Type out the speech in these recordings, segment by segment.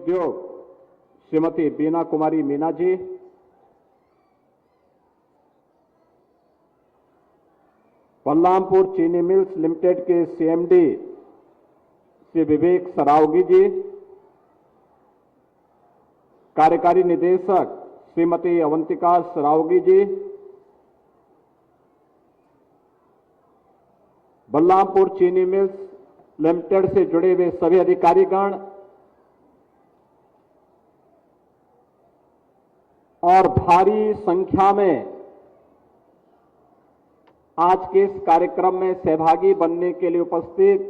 उद्योग श्रीमती बीना कुमारी मीना जी, बलरामपुर चीनी mills limited के सीएमडी श्री विवेक सरावगी जी, कार्यकारी निदेशक श्रीमती अवंतिका सरावगी जी, बलरामपुर चीनी मिल्स लिमिटेड से जुड़े हुए सभी अधिकारीगण और भारी संख्या में आज के इस कार्यक्रम में सहभागी बनने के लिए उपस्थित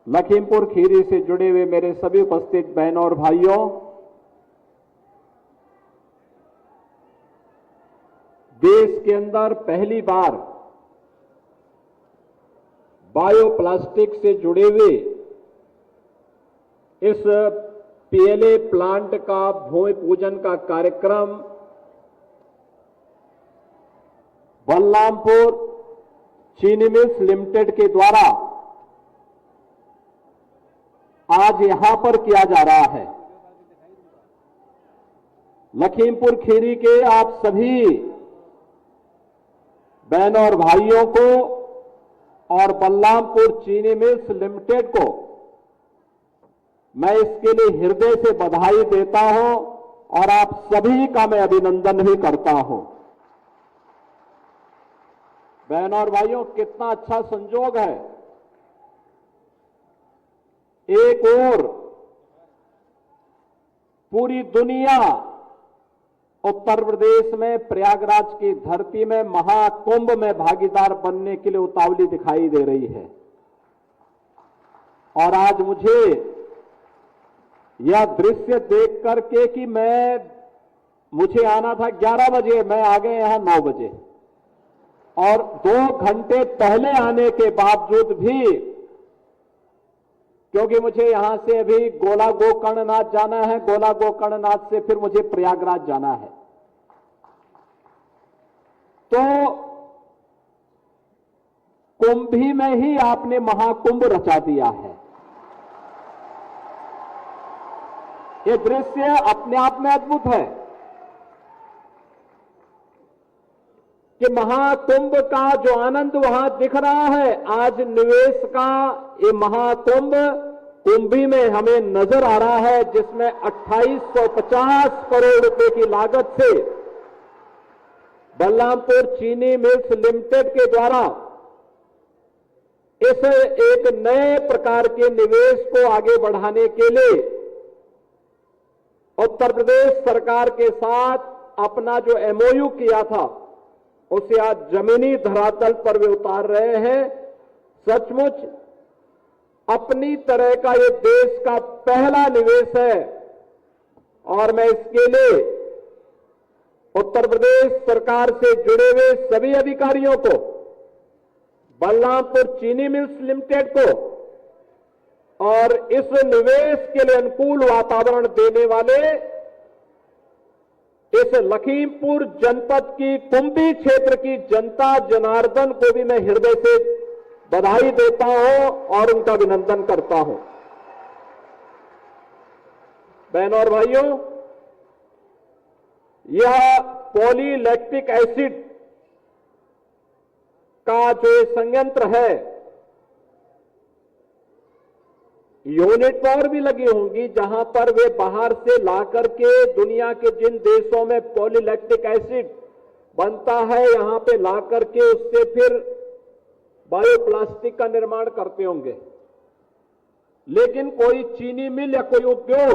लखीमपुर खीरी से जुड़े हुए मेरे सभी उपस्थित बहनों और भाइयों, देश के अंदर पहली बार बायोप्लास्टिक से जुड़े हुए इस पीएलए प्लांट का भूमि पूजन का कार्यक्रम बलरामपुर चीनी मिल्स लिमिटेड के द्वारा आज यहां पर किया जा रहा है। लखीमपुर खीरी के आप सभी बहनों और भाइयों को और बलरामपुर चीनी मिल्स लिमिटेड को मैं इसके लिए हृदय से बधाई देता हूं और आप सभी का मैं अभिनंदन भी करता हूं। बहनों और भाइयों, कितना अच्छा संजोग है। एक ओर पूरी दुनिया उत्तर प्रदेश में प्रयागराज की धरती में महाकुंभ में भागीदार बनने के लिए उतावली दिखाई दे रही है, और आज मुझे यह दृश्य देख करके कि मुझे आना था 11 बजे, मैं आ गए यहां 9 बजे, और 2 घंटे पहले आने के बावजूद भी, क्योंकि मुझे यहां से अभी गोला गोकर्णनाथ जाना है, गोला गोकर्णनाथ से फिर मुझे प्रयागराज जाना है, तो कुंभी में ही आपने महाकुंभ रचा दिया है। यह दृश्य अपने आप में अद्भुत है कि महाकुंभ का जो आनंद वहां दिख रहा है, आज निवेश का ये महाकुंभ कुंभी में हमें नजर आ रहा है, जिसमें 2850 करोड़ रुपए की लागत से बलरामपुर चीनी मिल्स लिमिटेड के द्वारा इस एक नए प्रकार के निवेश को आगे बढ़ाने के लिए उत्तर प्रदेश सरकार के साथ अपना जो एमओयू किया था उसे आज जमीनी धरातल पर वे उतार रहे हैं। सचमुच अपनी तरह का ये देश का पहला निवेश है, और मैं इसके लिए उत्तर प्रदेश सरकार से जुड़े हुए सभी अधिकारियों को, बलरामपुर चीनी मिल्स लिमिटेड को और इस निवेश के लिए अनुकूल वातावरण देने वाले इस लखीमपुर जनपद की कुंभी क्षेत्र की जनता जनार्दन को भी मैं हृदय से बधाई देता हूं और उनका अभिनंदन करता हूं। बहनों और भाइयों, यह पॉलीलैक्टिक एसिड का जो संयंत्र है, यूनिट और भी लगी होंगी जहां पर वे बाहर से ला करके दुनिया के जिन देशों में पॉलीलैक्टिक एसिड बनता है, यहां पे ला करके उससे फिर बायोप्लास्टिक का निर्माण करते होंगे। लेकिन कोई चीनी मिल या कोई उद्योग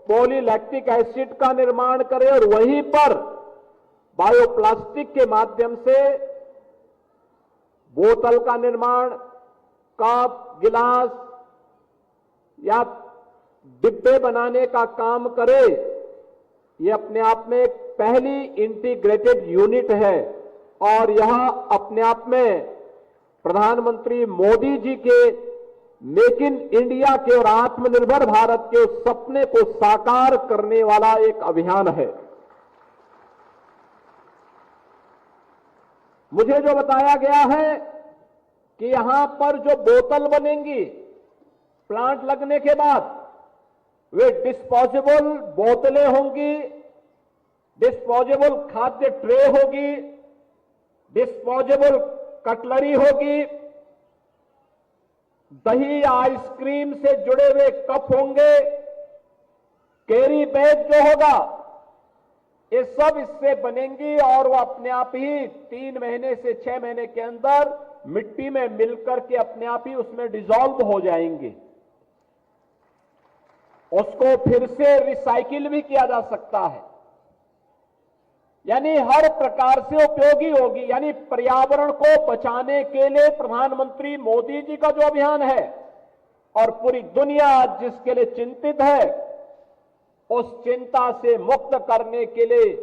पॉलीलैक्टिक एसिड का निर्माण करे और वहीं पर बायोप्लास्टिक के माध्यम से बोतल का निर्माण, कप, गिलास या डिब्बे बनाने का काम करे, ये अपने आप में एक पहली इंटीग्रेटेड यूनिट है, और यह अपने आप में प्रधानमंत्री मोदी जी के मेक इन इंडिया के और आत्मनिर्भर भारत के उस सपने को साकार करने वाला एक अभियान है। मुझे जो बताया गया है कि यहां पर जो बोतल बनेंगी प्लांट लगने के बाद वे डिस्पोजेबल बोतलें होंगी, डिस्पोजेबल खाद्य ट्रे होगी, डिस्पोजेबल कटलरी होगी, दही आइसक्रीम से जुड़े हुए कप होंगे, कैरी बैग जो होगा, ये सब इससे बनेंगी और वो अपने आप ही 3 महीने से 6 महीने के अंदर मिट्टी में मिलकर के अपने आप ही उसमें डिसॉल्व हो जाएंगे। उसको फिर से रिसाइकिल भी किया जा सकता है, यानी हर प्रकार से उपयोगी होगी। यानी पर्यावरण को बचाने के लिए प्रधानमंत्री मोदी जी का जो अभियान है और पूरी दुनिया आज जिसके लिए चिंतित है, उस चिंता से मुक्त करने के लिए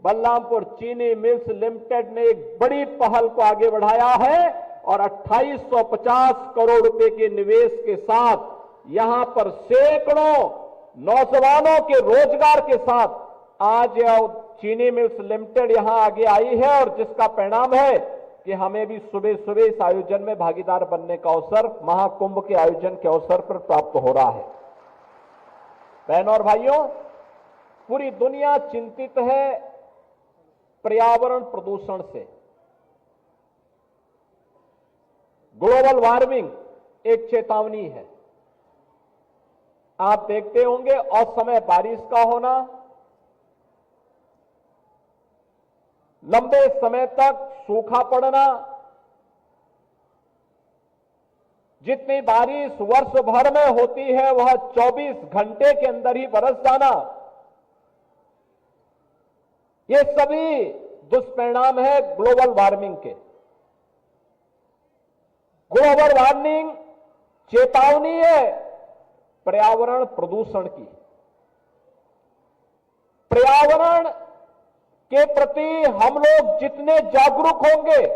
बलरामपुर चीनी मिल्स लिमिटेड ने एक बड़ी पहल को आगे बढ़ाया है और 2850 करोड़ रुपए के निवेश के साथ यहां पर सैकड़ों नौजवानों के रोजगार के साथ आज चीनी मिल्स लिमिटेड यहां आगे आई है और जिसका परिणाम है कि हमें भी सुबह सुबह इस आयोजन में भागीदार बनने का अवसर महाकुंभ के आयोजन के अवसर पर प्राप्त हो रहा है। बहनों और भाइयों, पूरी दुनिया चिंतित है पर्यावरण प्रदूषण से। ग्लोबल वार्मिंग एक चेतावनी है। आप देखते होंगे असमय बारिश का होना, लंबे समय तक सूखा पड़ना, जितनी बारिश वर्ष भर में होती है वह 24 घंटे के अंदर ही बरस जाना, ये सभी दुष्परिणाम है ग्लोबल वार्मिंग के। ग्लोबल वार्मिंग चेतावनी है पर्यावरण प्रदूषण की। पर्यावरण के प्रति हम लोग जितने जागरूक होंगे,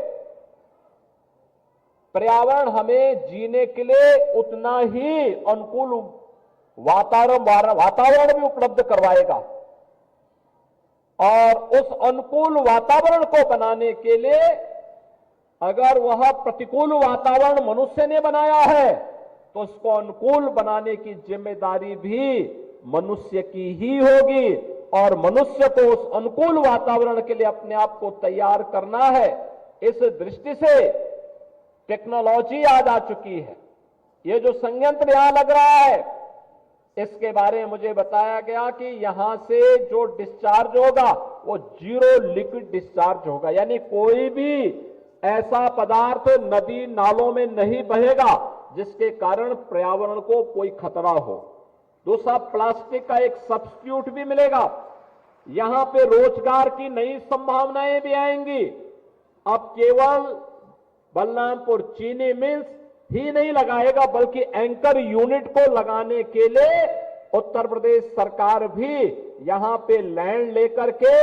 पर्यावरण हमें जीने के लिए उतना ही अनुकूल वातावरण भी उपलब्ध करवाएगा। और उस अनुकूल वातावरण को बनाने के लिए अगर वह प्रतिकूल वातावरण मनुष्य ने बनाया है तो उसको अनुकूल बनाने की जिम्मेदारी भी मनुष्य की ही होगी और मनुष्य को उस अनुकूल वातावरण के लिए अपने आप को तैयार करना है। इस दृष्टि से टेक्नोलॉजी आज आ चुकी है। ये जो संयंत्र यहां लग रहा है, इसके बारे में मुझे बताया गया कि यहां से जो डिस्चार्ज होगा वो 0 लिक्विड डिस्चार्ज होगा, यानी कोई भी ऐसा पदार्थ नदी नालों में नहीं बहेगा जिसके कारण पर्यावरण को कोई खतरा हो। दूसरा, प्लास्टिक का एक सब्स्टिट्यूट भी मिलेगा। यहां पे रोजगार की नई संभावनाएं भी आएंगी। अब केवल बलरामपुर चीनी मिल्स ही नहीं लगाएगा बल्कि एंकर यूनिट को लगाने के लिए उत्तर प्रदेश सरकार भी यहां पे लैंड लेकर के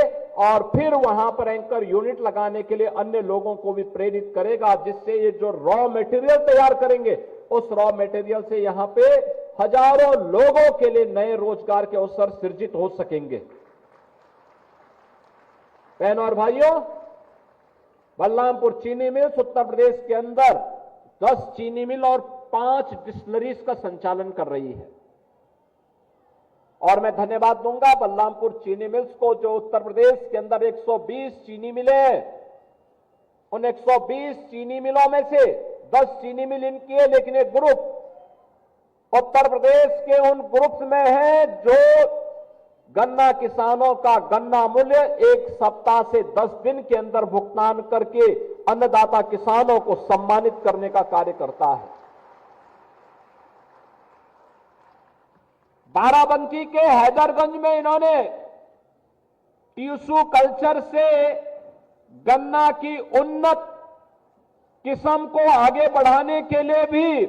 और फिर वहां पर एंकर यूनिट लगाने के लिए अन्य लोगों को भी प्रेरित करेगा, जिससे ये जो रॉ मटेरियल तैयार करेंगे उस रॉ मटेरियल से यहां पे हजारों लोगों के लिए नए रोजगार के अवसर सृजित हो सकेंगे। बहनों और भाइयों, बलरामपुर चीनी मिल्स उत्तर प्रदेश के अंदर 10 चीनी मिल और 5 डिस्टिलरीज का संचालन कर रही है। और मैं धन्यवाद दूंगा बलरामपुर चीनी मिल्स को, जो उत्तर प्रदेश के अंदर 120 चीनी मिलें हैं, उन 120 चीनी मिलों में से 10 चीनी मिल इनकी है, लेकिन एक ग्रुप उत्तर प्रदेश के उन ग्रुप्स में है जो गन्ना किसानों का गन्ना मूल्य 1 सप्ताह से 10 दिन के अंदर भुगतान करके अन्नदाता किसानों को सम्मानित करने का कार्य करता है। बाराबंकी के हैदरगंज में इन्होंने टिश्यू कल्चर से गन्ना की उन्नत किस्म को आगे बढ़ाने के लिए भी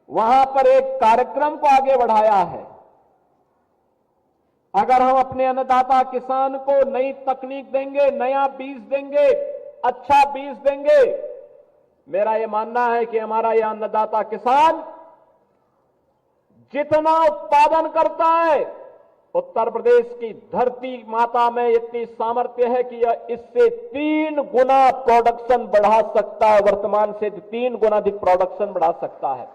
वहां पर एक कार्यक्रम को आगे बढ़ाया है। अगर हम अपने अन्नदाता किसान को नई तकनीक देंगे, नया बीज देंगे, अच्छा बीज देंगे, मेरा यह मानना है कि हमारा यह अन्नदाता किसान जितना उत्पादन करता है, उत्तर प्रदेश की धरती माता में इतनी सामर्थ्य है कि यह इससे 3 गुना प्रोडक्शन बढ़ा सकता है। वर्तमान से 3 गुना अधिक प्रोडक्शन बढ़ा सकता है।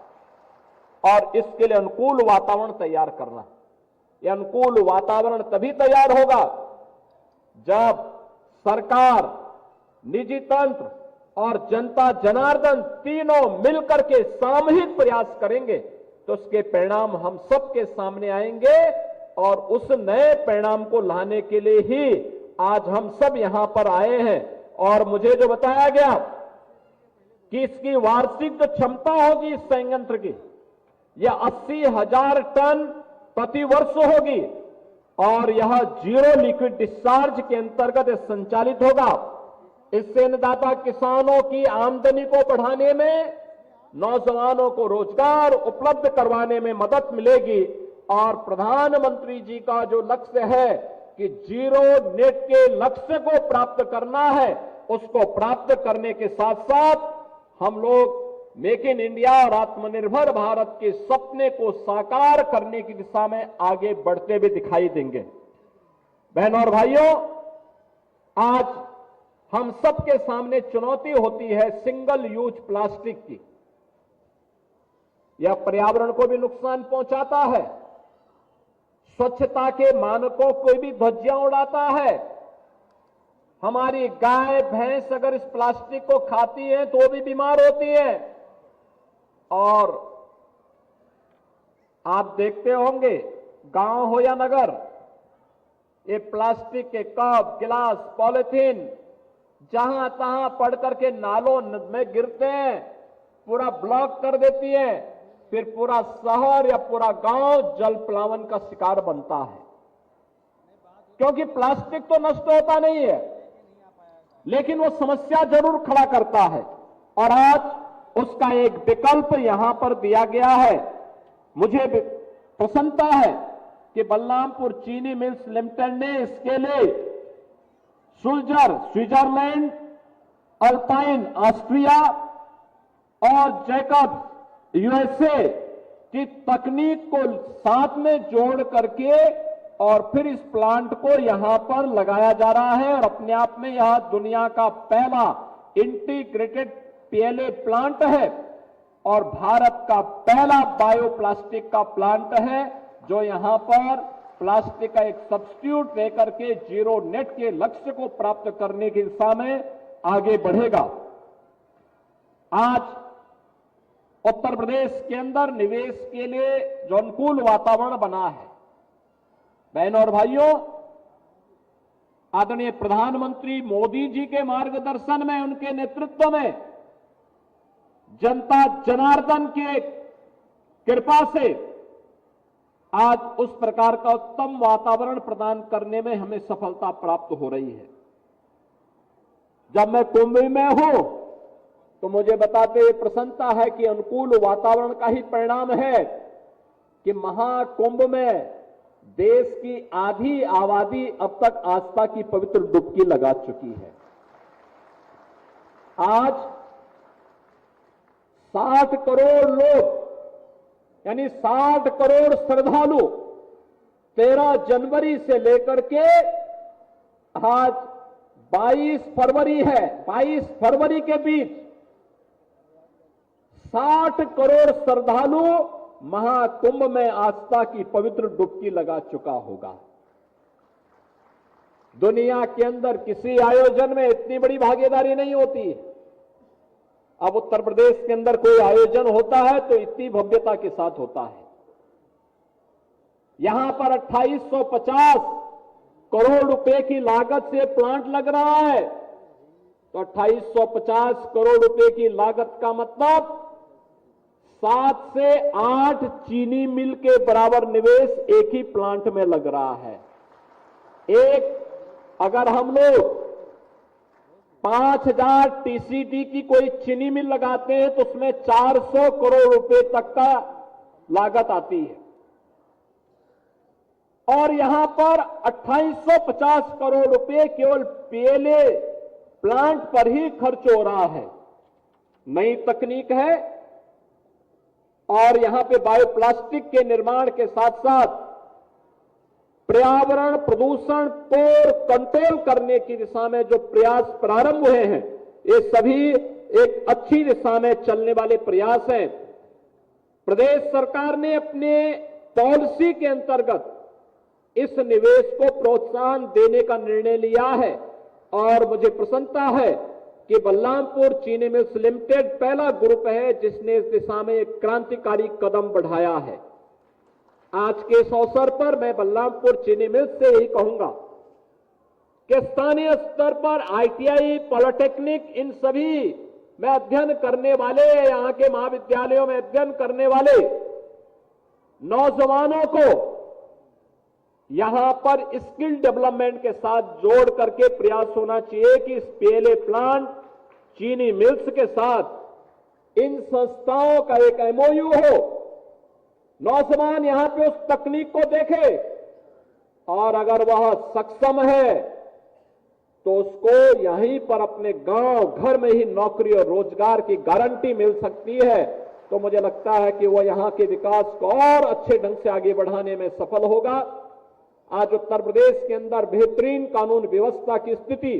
और इसके लिए अनुकूल वातावरण तैयार करना। यह अनुकूल वातावरण तभी तैयार होगा जब सरकार, निजी तंत्र और जनता जनार्दन तीनों मिलकर के सामूहिक प्रयास करेंगे तो उसके परिणाम हम सबके सामने आएंगे। और उस नए परिणाम को लाने के लिए ही आज हम सब यहां पर आए हैं। और मुझे जो बताया गया कि इसकी वार्षिक जो क्षमता होगी इस संयंत्र की, यह 80,000 टन प्रति वर्ष होगी और यह जीरो लिक्विड डिस्चार्ज के अंतर्गत संचालित होगा। इससे अन्नदाता किसानों की आमदनी को बढ़ाने में, नौजवानों को रोजगार उपलब्ध करवाने में मदद मिलेगी। और प्रधानमंत्री जी का जो लक्ष्य है कि जीरो नेट के लक्ष्य को प्राप्त करना है, उसको प्राप्त करने के साथ साथ हम लोग मेक इन इंडिया और आत्मनिर्भर भारत के सपने को साकार करने की दिशा में आगे बढ़ते हुए दिखाई देंगे। बहनों और भाइयों, आज हम सबके सामने चुनौती होती है सिंगल यूज प्लास्टिक की। यह पर्यावरण को भी नुकसान पहुंचाता है, स्वच्छता के मानकों को भी ध्वजियां उड़ाता है। हमारी गाय भैंस अगर इस प्लास्टिक को खाती है तो भी बीमार होती है। और आप देखते होंगे गांव हो या नगर, ये प्लास्टिक के कप, गिलास, पॉलिथीन जहां तहां पड़ करके नालों में गिरते हैं, पूरा ब्लॉक कर देती है। फिर पूरा शहर या पूरा गांव जल प्लावन का शिकार बनता है। क्योंकि प्लास्टिक तो नष्ट होता नहीं है, लेकिन वो समस्या जरूर खड़ा करता है। और आज उसका एक विकल्प यहां पर दिया गया है। मुझे प्रसन्नता है कि बलरामपुर चीनी मिल्स लिमिटेड ने इसके लिए सुल्जर स्विट्जरलैंड, अल्पाइन ऑस्ट्रिया और जैकब्स यूएसए की तकनीक को साथ में जोड़ करके और फिर इस प्लांट को यहां पर लगाया जा रहा है। और अपने आप में यह दुनिया का पहला इंटीग्रेटेड पीएलए प्लांट है और भारत का पहला बायोप्लास्टिक का प्लांट है जो यहां पर प्लास्टिक का एक सब्स्टिट्यूट लेकर के जीरो नेट के लक्ष्य को प्राप्त करने की दिशा में आगे बढ़ेगा। आज उत्तर प्रदेश के अंदर निवेश के लिए जो अनुकूल वातावरण बना है, बहनों और भाइयों, आदरणीय प्रधानमंत्री मोदी जी के मार्गदर्शन में, उनके नेतृत्व में, जनता जनार्दन के कृपा से आज उस प्रकार का उत्तम वातावरण प्रदान करने में हमें सफलता प्राप्त हो रही है। जब मैं कुंभ में हूं तो मुझे बताते हुए प्रसन्नता है कि अनुकूल वातावरण का ही परिणाम है कि महाकुंभ में देश की आधी आबादी अब तक आस्था की पवित्र डुबकी लगा चुकी है। आज 60 करोड़ लोग, यानी 60 करोड़ श्रद्धालु 13 जनवरी से लेकर के आज 22 फरवरी है, 22 फरवरी के बीच 60 करोड़ श्रद्धालु महाकुंभ में आस्था की पवित्र डुबकी लगा चुका होगा। दुनिया के अंदर किसी आयोजन में इतनी बड़ी भागीदारी नहीं होती। अब उत्तर प्रदेश के अंदर कोई आयोजन होता है तो इतनी भव्यता के साथ होता है। यहां पर 2850 करोड़ रुपए की लागत से प्लांट लग रहा है, तो 2850 करोड़ रुपए की लागत का मतलब 7 से 8 चीनी मिल के बराबर निवेश एक ही प्लांट में लग रहा है। अगर हम लोग 5000 टीसीडी की कोई चीनी मिल लगाते हैं तो उसमें 400 करोड़ रुपए तक का लागत आती है। और यहां पर 2850 करोड़ रुपए केवल पीएलए प्लांट पर ही खर्च हो रहा है। नई तकनीक है और यहां पे बायोप्लास्टिक के निर्माण के साथ साथ पर्यावरण प्रदूषण को कंट्रोल करने की दिशा में जो प्रयास प्रारंभ हुए हैं, ये सभी एक अच्छी दिशा में चलने वाले प्रयास हैं। प्रदेश सरकार ने अपने पॉलिसी के अंतर्गत इस निवेश को प्रोत्साहन देने का निर्णय लिया है और मुझे प्रसन्नता है कि बलरामपुर चीनी मिल्स लिमिटेड पहला ग्रुप है जिसने इस दिशा में एक क्रांतिकारी कदम बढ़ाया है। आज के इस अवसर पर मैं बलरामपुर चीनी मिल्स से यही कहूंगा कि स्थानीय स्तर पर आईटीआई, पॉलिटेक्निक, इन सभी में अध्ययन करने वाले, यहां के महाविद्यालयों में अध्ययन करने वाले नौजवानों को यहां पर स्किल डेवलपमेंट के साथ जोड़ करके प्रयास होना चाहिए कि इस पीएलए प्लांट, चीनी मिल्स के साथ इन संस्थाओं का एक एमओयू हो। नौजवान यहां पे उस तकनीक को देखे और अगर वह सक्षम है तो उसको यहीं पर अपने गांव घर में ही नौकरी और रोजगार की गारंटी मिल सकती है। तो मुझे लगता है कि वह यहां के विकास को और अच्छे ढंग से आगे बढ़ाने में सफल होगा। आज उत्तर प्रदेश के अंदर बेहतरीन कानून व्यवस्था की स्थिति,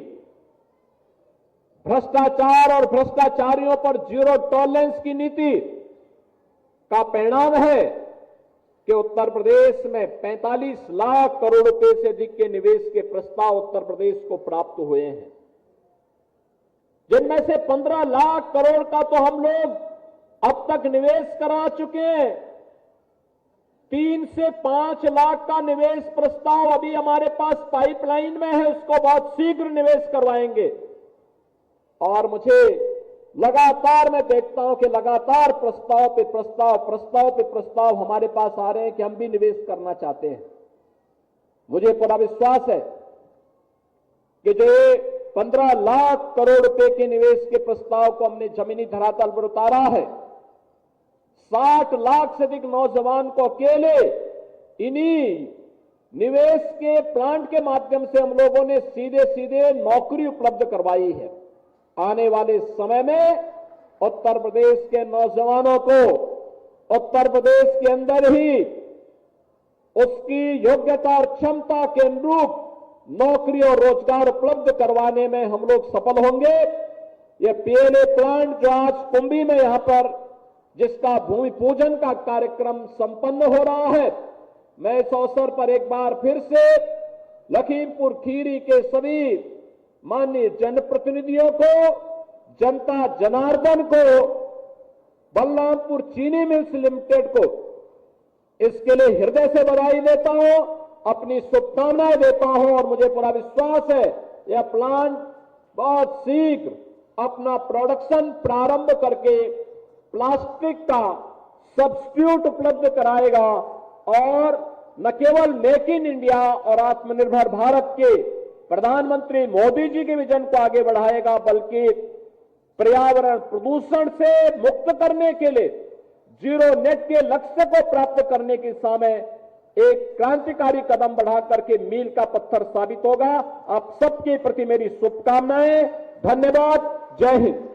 भ्रष्टाचार और भ्रष्टाचारियों पर जीरो टॉलरेंस की नीति का परिणाम है कि उत्तर प्रदेश में 45 लाख करोड़ रुपए से अधिक के निवेश के प्रस्ताव उत्तर प्रदेश को प्राप्त हुए हैं, जिनमें से 15 लाख करोड़ का तो हम लोग अब तक निवेश करा चुके हैं। 3 से 5 लाख का निवेश प्रस्ताव अभी हमारे पास पाइपलाइन में है, उसको बहुत शीघ्र निवेश करवाएंगे। और मुझे लगातार मैं देखता हूं कि लगातार प्रस्ताव पे प्रस्ताव हमारे पास आ रहे हैं कि हम भी निवेश करना चाहते हैं। मुझे पूरा विश्वास है कि जो 15 लाख करोड़ रुपए के निवेश के प्रस्ताव को हमने जमीनी धरातल पर उतारा है, 60 लाख से अधिक नौजवान को अकेले इन्हीं निवेश के प्लांट के माध्यम से हम लोगों ने सीधे सीधे नौकरी उपलब्ध करवाई है। आने वाले समय में उत्तर प्रदेश के नौजवानों को उत्तर प्रदेश के अंदर ही उसकी योग्यता और क्षमता के अनुरूप नौकरी और रोजगार उपलब्ध करवाने में हम लोग सफल होंगे। ये पीएलए प्लांट जो आज कुंभी में यहां पर जिसका भूमि पूजन का कार्यक्रम संपन्न हो रहा है, मैं इस अवसर पर एक बार फिर से लखीमपुर खीरी के सभी माननीय जनप्रतिनिधियों को, जनता जनार्दन को, बलरामपुर चीनी मिल्स लिमिटेड को इसके लिए हृदय से बधाई देता हूं, अपनी शुभकामनाएं देता हूं और मुझे पूरा विश्वास है यह प्लांट बहुत शीघ्र अपना प्रोडक्शन प्रारंभ करके प्लास्टिक का सब्स्टिट्यूट उपलब्ध कराएगा और न केवल मेक इन इंडिया और आत्मनिर्भर भारत के प्रधानमंत्री मोदी जी के विजन को आगे बढ़ाएगा, बल्कि पर्यावरण प्रदूषण से मुक्त करने के लिए जीरो नेट के लक्ष्य को प्राप्त करने की दिशा में एक क्रांतिकारी कदम बढ़ा करके मील का पत्थर साबित होगा। आप सबके प्रति मेरी शुभकामनाएं। धन्यवाद। जय हिंद।